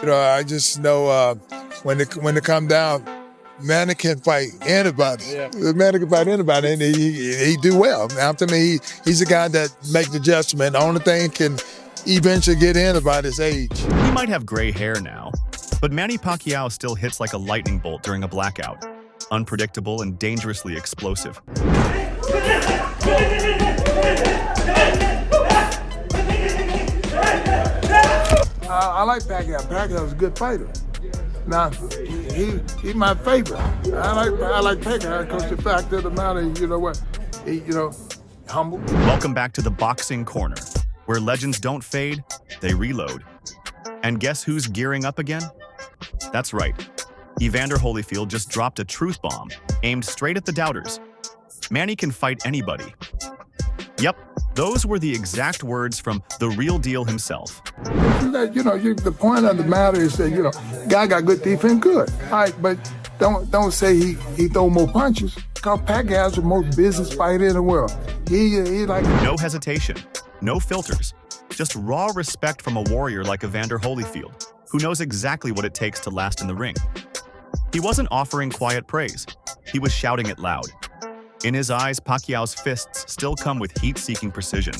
I just know when it come down, Manny can fight anybody. Yeah. Manny can fight anybody, and he do well. After me, he's a guy that make the adjustment. The only thing can eventually get in about his age. He might have gray hair now, but Manny Pacquiao still hits like a lightning bolt during a blackout. Unpredictable and dangerously explosive. I like Pacquiao. Pacquiao's a good fighter. Now, he's my favorite. I like Pacquiao because the fact of the matter, humble. Welcome back to the Boxing Corner, where legends don't fade, they reload. And guess who's gearing up again? That's right. Evander Holyfield just dropped a truth bomb, aimed straight at the doubters. Manny can fight anybody. Yep, those were the exact words from the real deal himself. The point of the matter is that, guy got good defense, good. All right, but don't say he throw more punches, because Pacquiao's the most business fighter in the world. He like... No hesitation, no filters, just raw respect from a warrior like Evander Holyfield, who knows exactly what it takes to last in the ring. He wasn't offering quiet praise, he was shouting it loud. In his eyes, Pacquiao's fists still come with heat-seeking precision,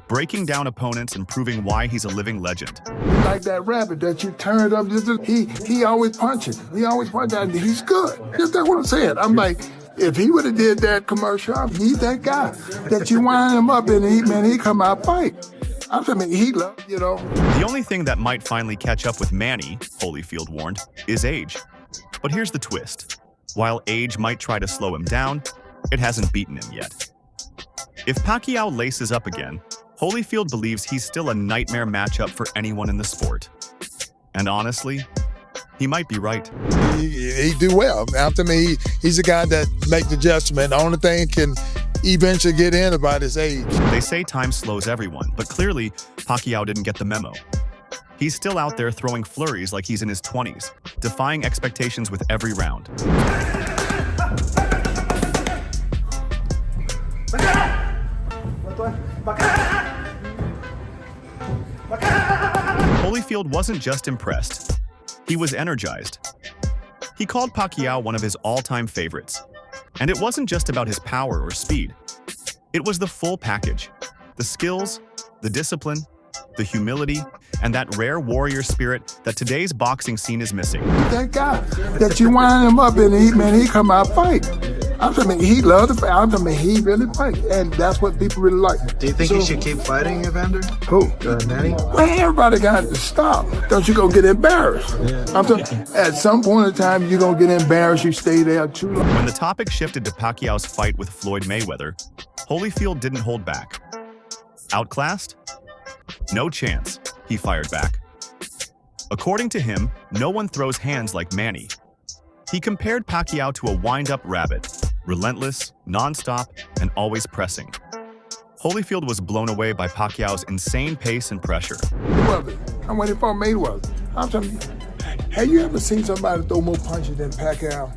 breaking down opponents and proving why he's a living legend. Like that rabbit that you turned up, he always punches. He always punches, and he's good. That's what I'm saying. I'm like, if he would have did that commercial, he's that guy that you wind him up and he come out fight. I mean, he love, The only thing that might finally catch up with Manny, Holyfield warned, is age. But here's the twist. While age might try to slow him down, it hasn't beaten him yet. If Pacquiao laces up again, Holyfield believes he's still a nightmare matchup for anyone in the sport. And honestly, he might be right. He do well. After me, he's a guy that make the adjustment. The only thing can eventually get in about his age. They say time slows everyone, but clearly Pacquiao didn't get the memo. He's still out there throwing flurries like he's in his 20s, defying expectations with every round. Holyfield wasn't just impressed, he was energized. He called Pacquiao one of his all-time favorites. And it wasn't just about his power or speed. It was the full package. The skills, the discipline, the humility, and that rare warrior spirit that today's boxing scene is missing. That guy that you wind him up and he come out fight. I mean, he loved to fight. I mean, he really fight, and that's what people really like. Do you think he should keep fighting, Evander? Who? Manny? Well, everybody got to stop. Don't you gonna get embarrassed? Yeah. At some point in time, you're gonna get embarrassed. You stay there too long. When the topic shifted to Pacquiao's fight with Floyd Mayweather, Holyfield didn't hold back. Outclassed? No chance, he fired back. According to him, no one throws hands like Manny. He compared Pacquiao to a wind-up rabbit, relentless, non-stop, and always pressing. Holyfield was blown away by Pacquiao's insane pace and pressure. Mayweather. I'm waiting for Mayweather. I'm telling you, have you ever seen somebody throw more punches than Pacquiao?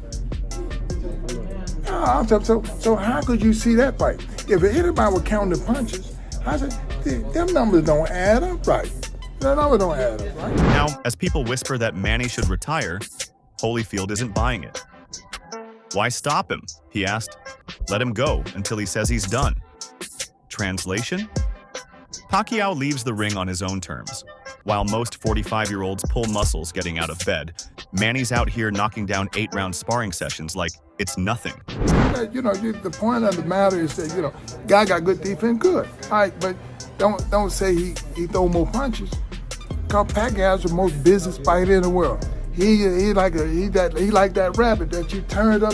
No, I'm telling you, so how could you see that fight? If anybody would count the punches, I said, them numbers don't add up right. The numbers don't add up right. Now, as people whisper that Manny should retire, Holyfield isn't buying it. Why stop him? He asked. Let him go until he says he's done. Translation? Pacquiao leaves the ring on his own terms. While most 45-year-olds pull muscles getting out of bed, Manny's out here knocking down 8-round sparring sessions like it's nothing. The point of the matter is that, guy got good defense, good. All right, but don't say he throw more punches. Because Pacquiao's the most business fighter in the world. He like that rabbit that you turned up.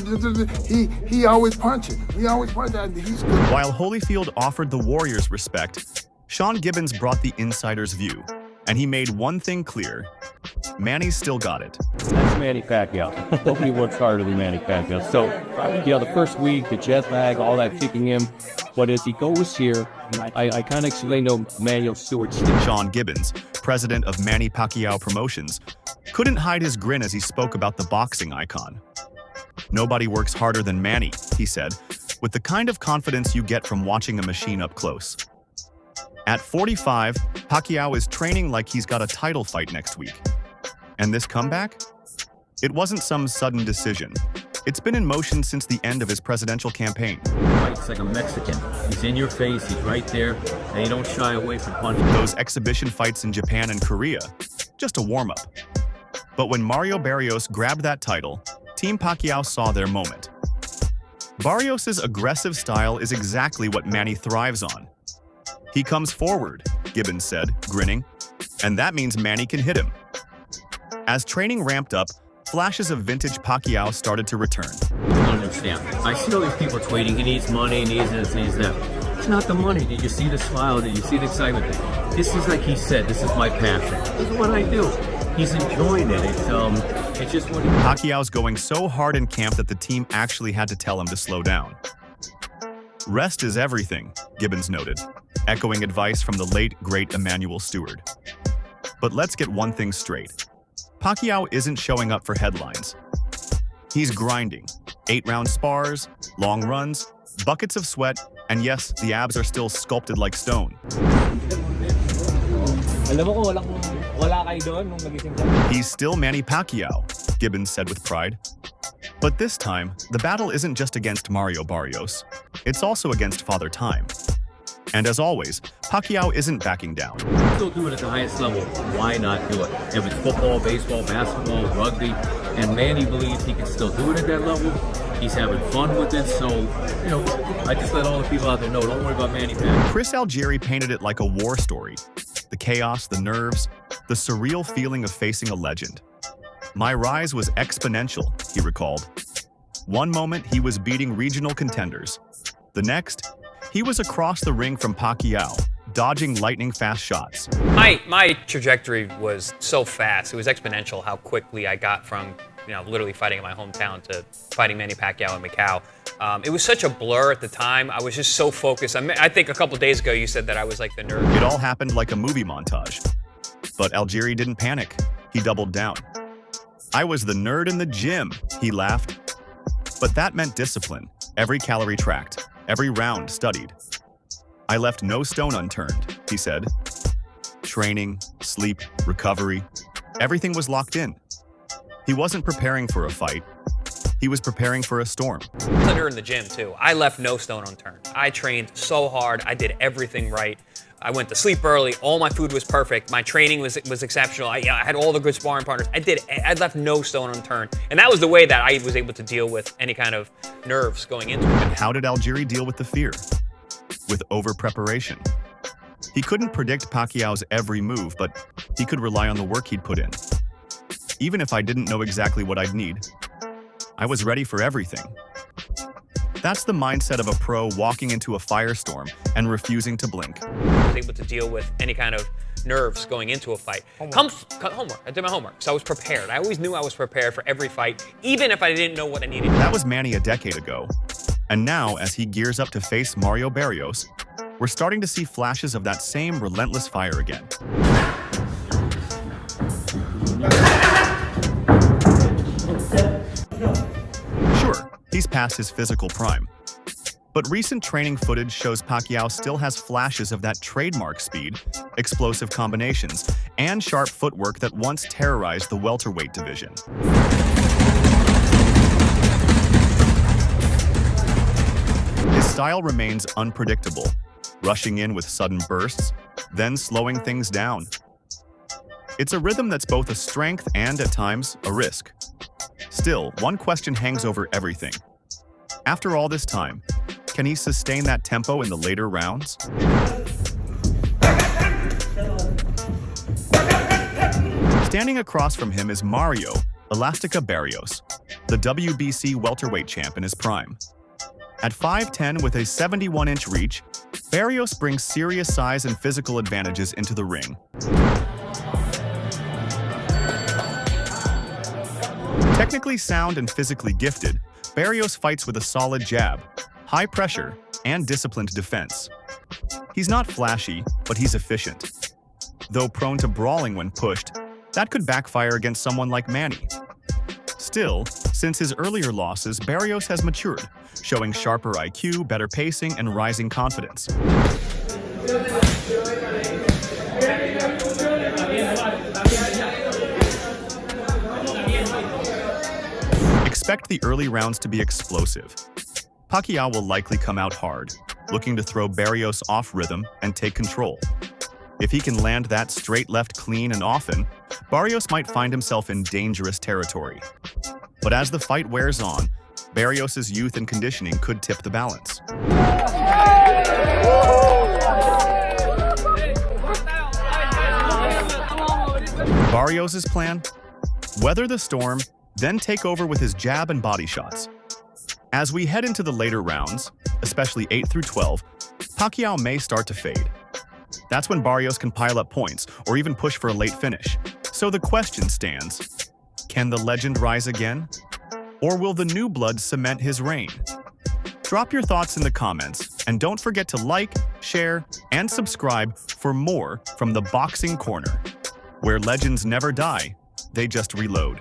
He always punches. He always punches, and he's good. While Holyfield offered the Warriors respect, Sean Gibbons brought the insider's view, and he made one thing clear: Manny's still got it. That's Manny Pacquiao. Nobody works harder than Manny Pacquiao. So, the first week, the jet lag, all that kicking him. But as he goes here, I kind of explained to Manuel Stewart's. Sean Gibbons, president of Manny Pacquiao Promotions, couldn't hide his grin as he spoke about the boxing icon. Nobody works harder than Manny, he said, with the kind of confidence you get from watching a machine up close. At 45, Pacquiao is training like he's got a title fight next week. And this comeback? It wasn't some sudden decision. It's been in motion since the end of his presidential campaign. Fights like a Mexican. He's in your face, he's right there, and he don't shy away from punches. Those exhibition fights in Japan and Korea, just a warm-up. But when Mario Barrios grabbed that title, Team Pacquiao saw their moment. Barrios' aggressive style is exactly what Manny thrives on. He comes forward, Gibbons said, grinning, and that means Manny can hit him. As training ramped up, flashes of vintage Pacquiao started to return. I don't understand. I see all these people tweeting, he needs money, he needs this, he needs that. It's not the money. Did you see the smile? Did you see the excitement? This is like he said, this is my passion. This is what I do. He's enjoying it. It's just what he... Pacquiao's going so hard in camp that the team actually had to tell him to slow down. Rest is everything, Gibbons noted, echoing advice from the late, great Emanuel Stewart. But let's get one thing straight. Pacquiao isn't showing up for headlines. He's grinding. 8-round spars, long runs, buckets of sweat, and yes, the abs are still sculpted like stone. He's still Manny Pacquiao, Gibbons said with pride. But this time, the battle isn't just against Mario Barrios. It's also against Father Time. And as always, Pacquiao isn't backing down. Still do it at the highest level. Why not do it? If it's football, baseball, basketball, rugby, and Manny believes he can still do it at that level, he's having fun with it, so, I just let all the people out there know, don't worry about Manny Pacquiao. Chris Algieri painted it like a war story. The chaos, the nerves, the surreal feeling of facing a legend. My rise was exponential, he recalled. One moment, he was beating regional contenders. The next, he was across the ring from Pacquiao, dodging lightning-fast shots. My trajectory was so fast. It was exponential how quickly I got from, literally fighting in my hometown to fighting Manny Pacquiao in Macau. It was such a blur at the time. I was just so focused. I think a couple days ago you said that I was like the nerd. It all happened like a movie montage. But Algieri didn't panic. He doubled down. I was the nerd in the gym, he laughed. But that meant discipline. Every calorie tracked. Every round studied. I left no stone unturned, he said. Training, sleep, recovery, everything was locked in. He wasn't preparing for a fight. He was preparing for a storm. I was a nerd in the gym too. I left no stone unturned. I trained so hard. I did everything right. I went to sleep early. All my food was perfect. My training was exceptional. I had all the good sparring partners. I left no stone unturned. And that was the way that I was able to deal with any kind of nerves going into it. And how did Algieri deal with the fear? With over-preparation. He couldn't predict Pacquiao's every move, but he could rely on the work he'd put in. Even if I didn't know exactly what I'd need, I was ready for everything. That's the mindset of a pro walking into a firestorm and refusing to blink. I was able to deal with any kind of nerves going into a fight. Homework. I did my homework, so I was prepared. I always knew I was prepared for every fight, even if I didn't know what I needed. That was Manny a decade ago. And now, as he gears up to face Mario Barrios, we're starting to see flashes of that same relentless fire again. Sure, he's past his physical prime. But recent training footage shows Pacquiao still has flashes of that trademark speed, explosive combinations, and sharp footwork that once terrorized the welterweight division. His style remains unpredictable, rushing in with sudden bursts, then slowing things down. It's a rhythm that's both a strength and, at times, a risk. Still, one question hangs over everything. After all this time, can he sustain that tempo in the later rounds? Standing across from him is Mario Elastica Barrios, the WBC welterweight champ in his prime. At 5'10" with a 71-inch reach, Barrios brings serious size and physical advantages into the ring. Technically sound and physically gifted, Barrios fights with a solid jab, high pressure, and disciplined defense. He's not flashy, but he's efficient. Though prone to brawling when pushed, that could backfire against someone like Manny. Still, since his earlier losses, Barrios has matured, showing sharper IQ, better pacing, and rising confidence. expect the early rounds to be explosive. Pacquiao will likely come out hard, looking to throw Barrios off rhythm and take control. If he can land that straight left clean and often, Barrios might find himself in dangerous territory. But as the fight wears on, Barrios' youth and conditioning could tip the balance. Barrios' plan? Weather the storm, then take over with his jab and body shots. As we head into the later rounds, especially 8 through 12, Pacquiao may start to fade. That's when Barrios can pile up points or even push for a late finish. So the question stands, can the legend rise again? Or will the new blood cement his reign? Drop your thoughts in the comments, and don't forget to like, share, and subscribe for more from the Boxing Corner, where legends never die, they just reload.